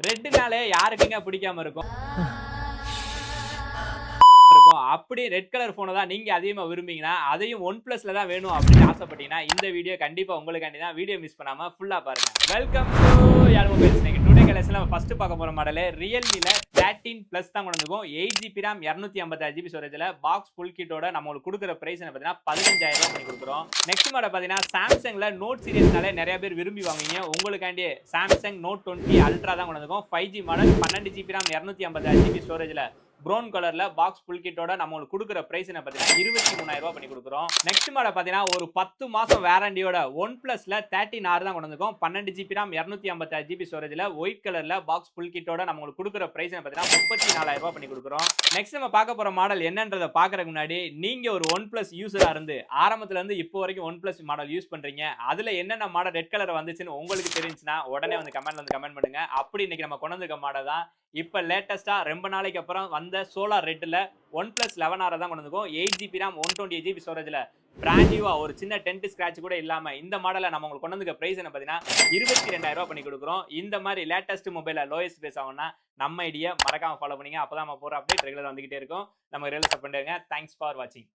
ரெட்னாலே யாருக்குங்க பிடிக்காம இருக்கும்? அப்படி ரெட் கலர் போனை தான் நீங்க அதிகமா விரும்புறீங்கன்னா, அதையும் OnePlusல தான் வேணும் அப்படின்னு ஆசைப்பட்டீங்கன்னா, இந்த வீடியோ கண்டிப்பா உங்களுக்காண்டி தான். வீடியோ மிஸ் பண்ணாம ஃபுல்லா பாருங்க. Welcome to Yazh mobiles. இன்னைக்கு டுடே கலெக்ஷன்ல நம்ம ஃபர்ஸ்ட் பார்க்க போற மாடல் Realmeல 13 Plus தான் கொண்டு வந்திருக்கோம். 8GB RAM 256GB ஸ்டோரேஜ்ல பாக்ஸ் ஃபுல் கிட்டோட நம்மளுக்கு கொடுக்குற பிரைஸ் என்ன பார்த்தீங்கன்னா 15000 பண்ணி கொடுக்குறோம். நெக்ஸ்ட் மாடல் பார்த்தீங்கன்னா சாம்சங்ல நோட் சீரிஸ்னாலே நிறைய பேர் விரும்பி வாங்குவீங்க. உங்களுக்காண்டி Samsung Note 20 Ultra தான் கொண்டு வந்திருக்கோம். 5G model 12GB RAM 256GB ஸ்டோரேஜ்ல ப்ரௌன் கலர்ல பாக்ஸ் ஃபுல் கிட்டோட நம்மளுக்கு கொடுக்குற பிரைஸ் என்ன பார்த்தீங்கன்னா 23000 பண்ணி கொடுக்குறோம். நெக்ஸ்ட் மாடல் பார்த்தீங்கன்னா ஒரு 10 மாசம் வாரண்டியோட OnePlusல 13R தான் கொண்டு வந்திருக்கோம். 12GB RAM 256GB ஸ்டோரேஜ்ல ஒயிட் கலர்ல பாக்ஸ் ஃபுல் கிட்டோட நம்மளுக்கு கொடுக்குற பிரைஸ் என்ன பார்த்தீங்கன்னா 34000 பண்ணி கொடுக்குறோம். நெக்ஸ்ட் நம்ம பார்க்க போற மாடல் என்னன்றதை பார்க்கறதுக்கு முன்னாடி நீங்க ஒரு OnePlus யூசரா இருந்து ஆரம்பத்துல இருந்து இப்போ வரைக்கும் OnePlus மாடல் யூஸ் பண்றீங்க, அதுல என்னென்ன மாடல் ரெட் கலர் வந்துச்சுன்னு உங்களுக்கு தெரிஞ்சுன்னா உடனே வந்து கமெண்ட்ல வந்து கமெண்ட் பண்ணுங்க. அப்படி இன்னைக்கு நம்ம கொண்டு வந்திருக்க மாடல் தான் இப்ப லேட்டஸ்டா ரொம்ப நாளைக்கு அப்புறம் வந்த சோலார் ரெட்ல OnePlus 11R தான் கொண்டு வந்திருக்கோம். 8GB RAM 128GB ஸ்டோரேஜ்ல பிராண்ட் நியூவா ஒரு சின்ன டென்ட் ஸ்கிராட்ச் கூட இல்லாம இந்த மாடலை நம்ம உங்களுக்கு கொண்டு வந்திருக்க பிரைஸ் என்ன பார்த்தீங்கன்னா 22000 பண்ணி கொடுக்குறோம். இந்த மாதிரி லேட்டஸ்ட் மொபைல லோயஸ்ட் பிரைஸ் ஆகும்னா நம்ம ஐடியா மறக்காம ஃபாலோ பண்ணீங்க. அப்பதான் நம்ம போற அப்டேட் ரெகுலரா வந்துகிட்டே இருக்கும். நம்ம ரெகுலர் சப்போர்ட் பண்ணுங்க. தேங்க்ஸ் ஃபார் வாட்சிங்.